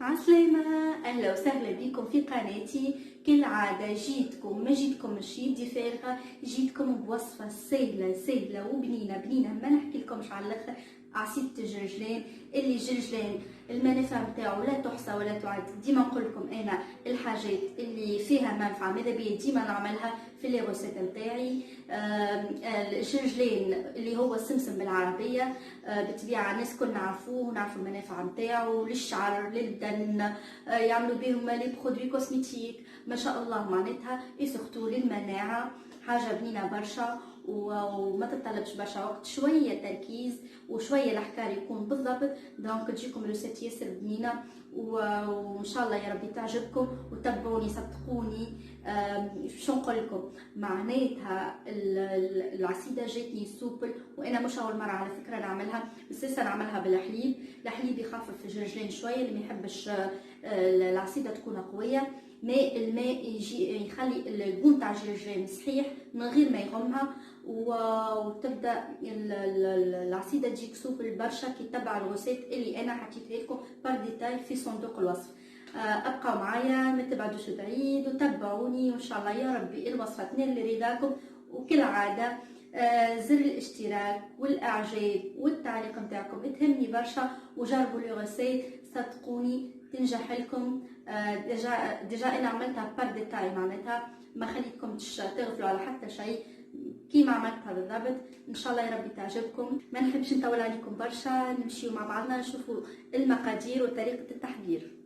عسلامة، أهلا وسهلا بكم في قناتي. كالعادة جيتكم ما جيتكمش يدي فارغة، جيتكم بوصفة سهلة وبنينة ما نحكي لكمش على الاخر. عصيدة الجرجلان، اللي جرجلان المنافع بتاعه لا تحصى ولا تعد. ديما نقول لكم انا الحاجات اللي فيها منفعه ماذا بيا ديما نعملها في لي روسيت نتاعي. الجرجلان اللي هو السمسم بالعربيه، بالطبيعه الناس كل نعرفوه ونعرفوا المنافع نتاعو للشعر للبدن. يعملوا بهم لي برودوي كوسميتيك ما شاء الله معناتها، سورتو للمناعه. حاجه بنينه برشا وما تطلبش برشا وقت، شويه تركيز وشويه الحكار يكون بالضبط. دونك تجيكم روسيت ياسر بنينه وان شاء الله يا ربي تعجبكم وتبعوني صدقوني. شو نقول لكم معناتها العصيده جاتني سوبل، وانا مش اول مره على فكره نعملها، بس لسه نعملها بالحليب. الحليب يخفف الجرجلين شويه، اللي ما يحبش العصيده تكون قويه. الماء يجي يخلي الجون تاع الجرجلين صحيح من غير ما يغمها، وتبدا العصيده تجيك سوبل برشا كي تبع الغوسيت اللي انا حكيتها لكم بار ديتاي في صندوق الوصف. ابقوا معايا ما تبعدوش بعيد وتبعوني، وان شاء الله يا ربي الوصفه تنال رضاكم. وكالعاده زر الاشتراك والاعجاب والتعليق نتاعكم تهمني برشا، وجربوا لي غوسيت صدقوني تنجح لكم. ديجا انا عملتها بار ديتاي معناتها ما خليتكمش تغفلوا على حتى شيء كيما عملتها بالضبط. ان شاء الله يا ربي تعجبكم. ما نحبش نطول عليكم برشا، نمشيو مع بعضنا نشوفوا المقادير وطريقه التحضير.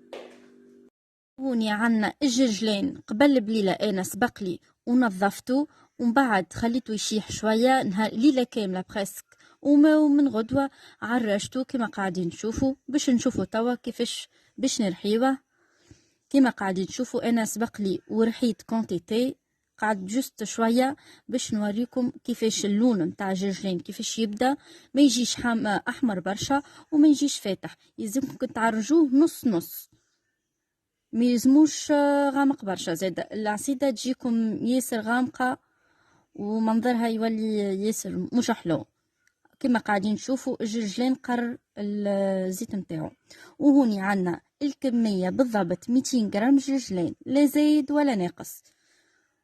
هوني عنا الجرجلين قبل بليلة انا سبقلي ونظفته، ومن بعد خليته يشيح شوية نهار ليلة كاملة بريسك، ومن غدوة عرشته كما قاعدين نشوفوا. باش نشوفوا توا كيفاش باش نرحيوه. كما قاعدين تشوفوا انا سبقلي ورحيت كونتيتي، قعد جست شويه باش نوريكم كيفاش اللون نتاع الجرجلين كيفاش يبدا. ما يجيش احمر برشا وما يجيش فاتح، يلزمكم تعرجوه نص نص، ما يلزموش غامق برشا. زاد العصيده تجيكم ياسر غامقه ومنظرها يولي ياسر مش حلو. كما قاعدين تشوفوا الجرجلين قر الزيت نتاعو. وهوني عنا الكمية بالضبط 200 جرام جرجلين، لا زايد ولا ناقص.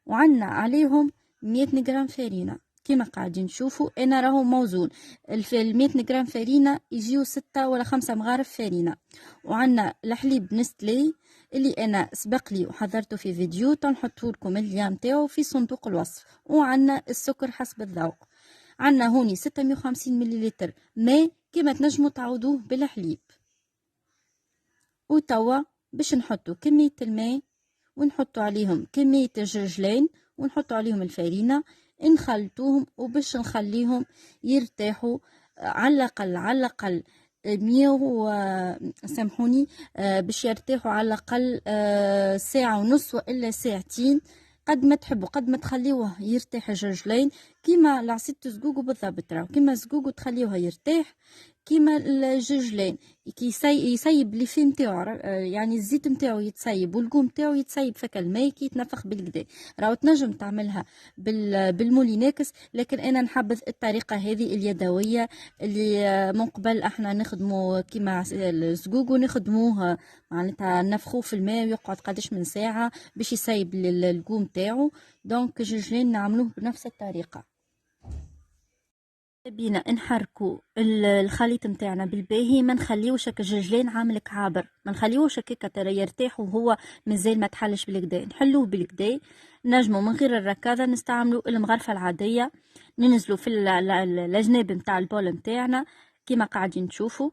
وعنا عليهم 100 جرام فرينة. كما قاعدين تشوفوا انا راهو موزون. 100 جرام فرينة يجيو 6 ولا 5 مغارف فرينة. وعنا الحليب نستلي اللي انا سبق لي وحضرته في فيديو، تنحطوا لكم اللين نتاعو في صندوق الوصف. وعنا السكر حسب الذوق. عنا هوني 650 مليلتر ماء كما تنجموا تعوضوه بالحليب. وتوا باش نحطوا كمية الماء ونحطوا عليهم كمية الجرجلين ونحطوا عليهم الفرينة، نخلطوهم وباش نخليهم يرتاحوا على الأقل 100 سامحوني، باش يرتاحوا على الأقل ساعة ونص وإلا ساعتين، قد ما تحبوا قد ما تخليوه يرتاح الجرجلين. كيما لعصيدة الزقوق بالضبط، راهو كيما الزقوق تخليوها يرتاح كيما الجرجلين يسيب لي في نتاعو، يعني الزيت نتاعو يتسيب والقوم نتاعو يتسيب فك الماء كي يتنفخ بالكدا. راهو تنجم تعملها بالموليناكس، لكن انا نحبذ الطريقه هذه اليدويه اللي من قبل احنا نخدموا كيما الزقوق ونخدموه معناتها نفخوه في الماء ويقعد قداش من ساعه باش يسيب القوم نتاعو. دونك الجرجلين نعملوه بنفس الطريقه. بينا نحركوا الخليط نتاعنا بالباهي، ما نخليوش هكا الجرجلين عامل كعابر، ما نخليوش هكا ترى يرتاح وهو مازال ما تحلش بالكدا. نحلوه بالكدا. نجموا من غير الركاده نستعملوا المغرفه العاديه، ننزلوا في الجناب نتاع البول نتاعنا كيما قاعدين تشوفوا.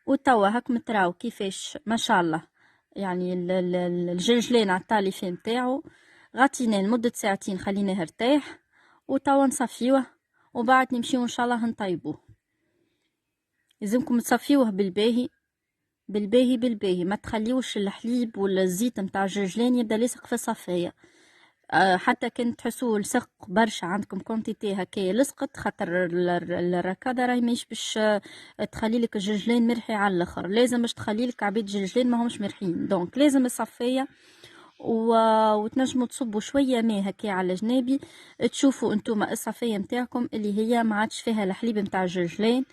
وتوا هاك متراو كيفاش ما شاء الله، يعني الجرجلين عطالي فيه نتاعو. غطيناه لمده ساعتين خليناه يرتاح، وتوا نصفيوه وبعد نمشيو ان شاء الله نطيبوه. لازمكم تصفيوه بالباهي ما تخليوش الحليب ولا الزيت نتاع الجرجلين يبدا لاصق في الصفايه. حتى كان تحسوه لصق برشا عندكم كونتيتي هكايا لصقت، خاطر الركاده راهي ماهيش باش تخلي لك الجرجلين مرحي على الاخر، لازم باش تخلي لك عبيد الجرجلين ما همش مرحين. دونك لازم الصفايه وتنجموا تصبوا شويه ماء هكا على جنابي، تشوفوا انتم الصفيه نتاعكم اللي هي ما عادش فيها الحليب نتاع الجرجلين.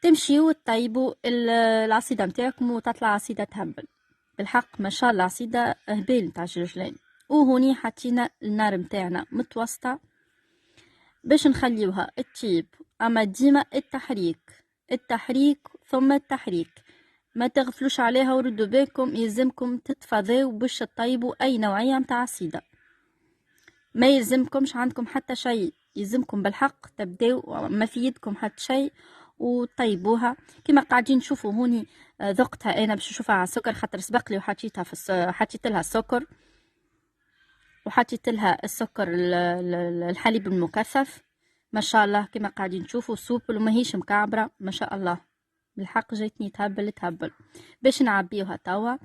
تمشيو تطيبوا العصيدة متاعكم وتطلع عصيدة تهبل. بالحق ما شاء الله عصيدة هبال متاع الجرجلين. وهوني حطينا النار متاعنا متوسطة باش نخليوها تطيب، اما ديما التحريك ثم التحريك، ما تغفلوش عليها وردوا بالكم، يلزمكم تتفضيو باش تطيبوا اي نوعية متاع عصيدة، ما يلزمكمش عندكم حتى شيء، يلزمكم بالحق تبداو ما في يدكم حتى شيء وطيبوها كما قاعدين تشوفوا هوني. ذقتها انا باش نشوفها على السكر خاطر سبق لي وحطيتها حطيت لها السكر وحطيت لها السكر الحليب المكثف، ما شاء الله كما قاعدين تشوفوا سوبل وماهيش مكعبره ما شاء الله، بالحق جايتني تهبل باش نعبيوها توا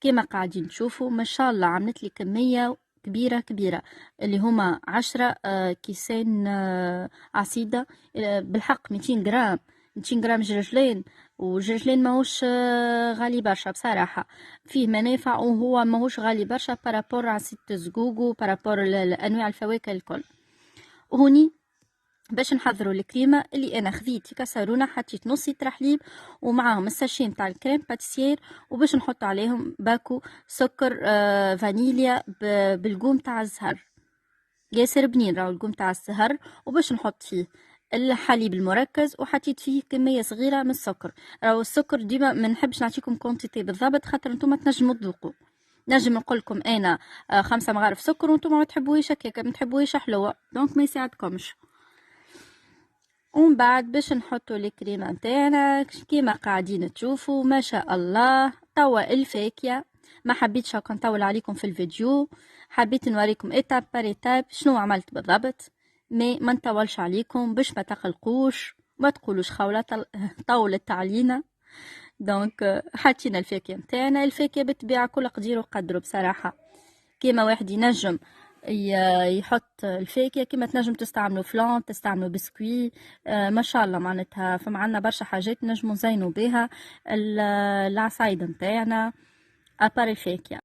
كما قاعدين تشوفوا ما شاء الله. عملت لي كميه كبيره اللي هما 10 كيسين عصيده، بالحق 200 جرام 200 جرام جرجلين، وجرجلين ماهوش غالي برشا بصراحة، فيه منافع وهو ماهوش غالي برشا بارابور عصيدة الزقوق بارابور أنواع الفواكه الكل. وهوني باش نحضروا الكريمه اللي انا خذيت كسرونه حطيت نص لتر حليب ومعاهم الساشي نتاع الكريم باتيسير، وباش نحط عليهم باكو سكر فانيليا بالقوم تاع الزهر ياسر بنين، راهو القوم تاع الزهر، وباش نحط فيه الحليب المركز وحطيت فيه كميه صغيره من السكر. راهو السكر ديما ما نحبش نعطيكم كونتيتي بالضبط خاطر نتوما تنجموا تذوقوا، نجم نقول لكم انا 5 مغارف سكر وانتم ما تحبوهيش هكاك، ما تحبوهيش حلوه دونك ما يساعدكمش. ومن بعد باش نحطوا الكريمه نتاعنا كيما قاعدين تشوفوا ما شاء الله. توا الفاكهه ما حبيتش هكا نطول عليكم في الفيديو، حبيت نوريكم ايتاب بار ايتاب شنو عملت بالضبط، ما نطولش عليكم باش ما تقلقوش ما تقولوش خوله طولت علينا. دونك حطينا الفاكهه نتاعنا، الفاكهه بالطبيعه كل قدير وقدره بصراحه، كيما واحد ينجم يحط الفاكهه كيما تنجم تستعملوا فلان تستعملوا بسكوي ما شاء الله معناتها فما عنا برشا حاجات نجموا نزينوا بها العصايد نتاعنا ابار الفاكهه.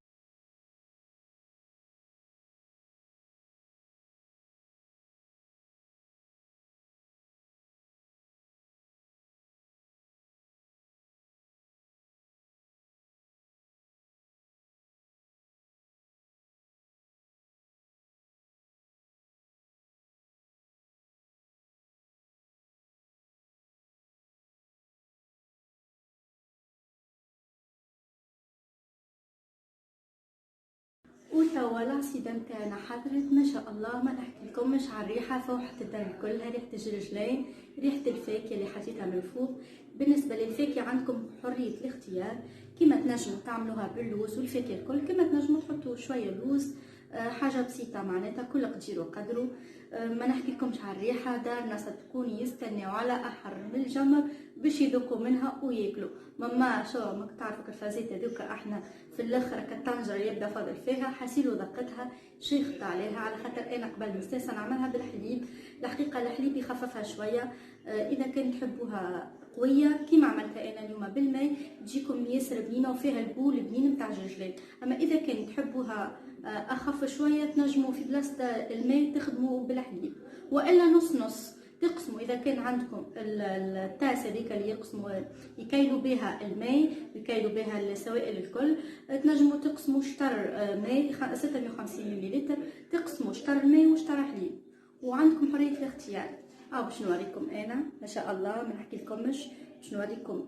وتوا العصيدة متاعنا حضرت ما شاء الله، ما نحكي لكمش على الريحة فوحة الدار كلها، ريحة الجرجلين ريحة الفاكهة اللي حطيتها من فوق. بالنسبة للفاكهة عندكم حرية الاختيار، كيما تنجموا تعملوها باللوز والفاكهة الكل، كيما تنجموا تحطوا شوية لوز حاجة بسيطة معناتها كل قدير وقدره. ما نحكي لكمش على الريحة، دارنا صدقوني يستناو على أحر من الجمر باش يذوقوا منها وياكلوا. ماما شو ما تعرفوا كالفازيت هذوكا احنا في الاخر كالطنجره يبدا فاضل فيها حسيلو ذقتها شيخت عليها على خاطر انا قبل مستانسه نعملها بالحليب. الحقيقه الحليب يخففها شويه، اذا كان تحبوها قويه كيما عملتها انا اليوم بالماء تجيكم ياسر بنينه وفيها البول بنين نتاع الجرجلين. اما اذا كان تحبوها اخف شويه تنجموا في بلاصه الماء تخدموا بالحليب، والا نص نص تقسموا. اذا كان عندكم الطاسه هذيك اللي يقسموا يكيلوا بها الماء يكيلوا بها السوائل الكل، تنجموا تقسموا شطر ماء 650 ملل، تقسموا شطر ماء وشطر حليب وعندكم حريه الاختيار. باش نوريكم انا ما شاء الله ما نحكي لكمش، باش نوريكم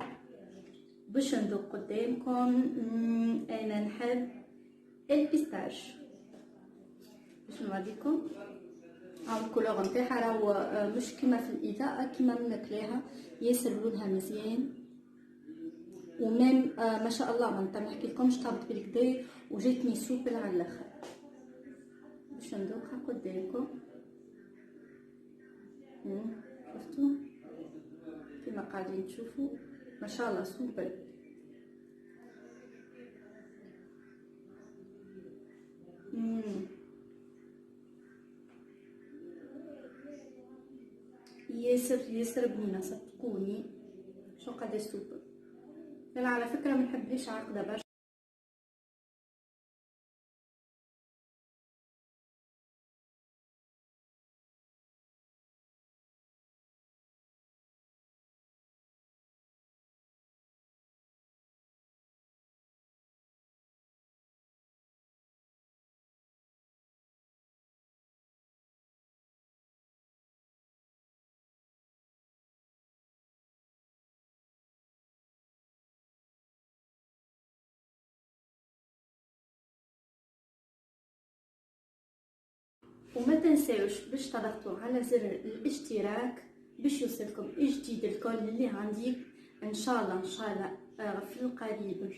باش نذوق قدامكم. انا نحب البيستاش، باش نوريكم الكولور نتاعها راهو مش كيما في الاضاءه كيما منكلاها ياسر لونها مزيان ومام ما شاء الله ما نحكي لكمش طابت بالكدا وجاتني سوبل على الاخر. باش نذوقها قدامكم شفتوا كيما قاعدين تشوفوا ما شاء الله سوبل. ياسر بنينه صدقوني شو قد سوبر. انا على فكره ما نحبهاش عاقده برشا. وما تنساوش باش تضغطوا على زر الاشتراك باش يوصلكم الجديد الكل اللي عندي ان شاء الله في القريب.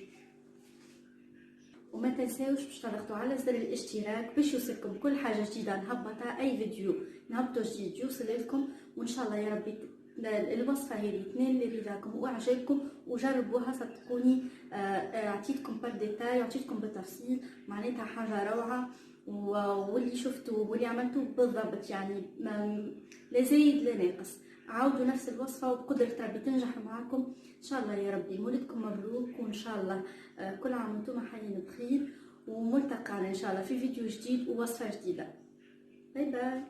وما تنساوش باش تضغطوا على زر الاشتراك باش يوصلكم كل حاجه جديده نهبطها، اي فيديو نهبطه جديد يوصل لكم. وان شاء الله يا ربي الوصفه هذه تنال رضاكم واعجابكم وجربوها صدقوني. اعطيتكم بالديتاي وعطيتكم بالتفصيل، معناتها حاجه روعه. واللي شفتوه واللي عملتوه بالضبط يعني لا زايد لا ناقص. عاودوا نفس الوصفه وبقدره ربي تنجح معكم ان شاء الله يا ربي. مولدكم مبروك وان شاء الله كل عام وانتم حيين بخير، وملتقانا ان شاء الله في فيديو جديد ووصفه جديده. باي باي.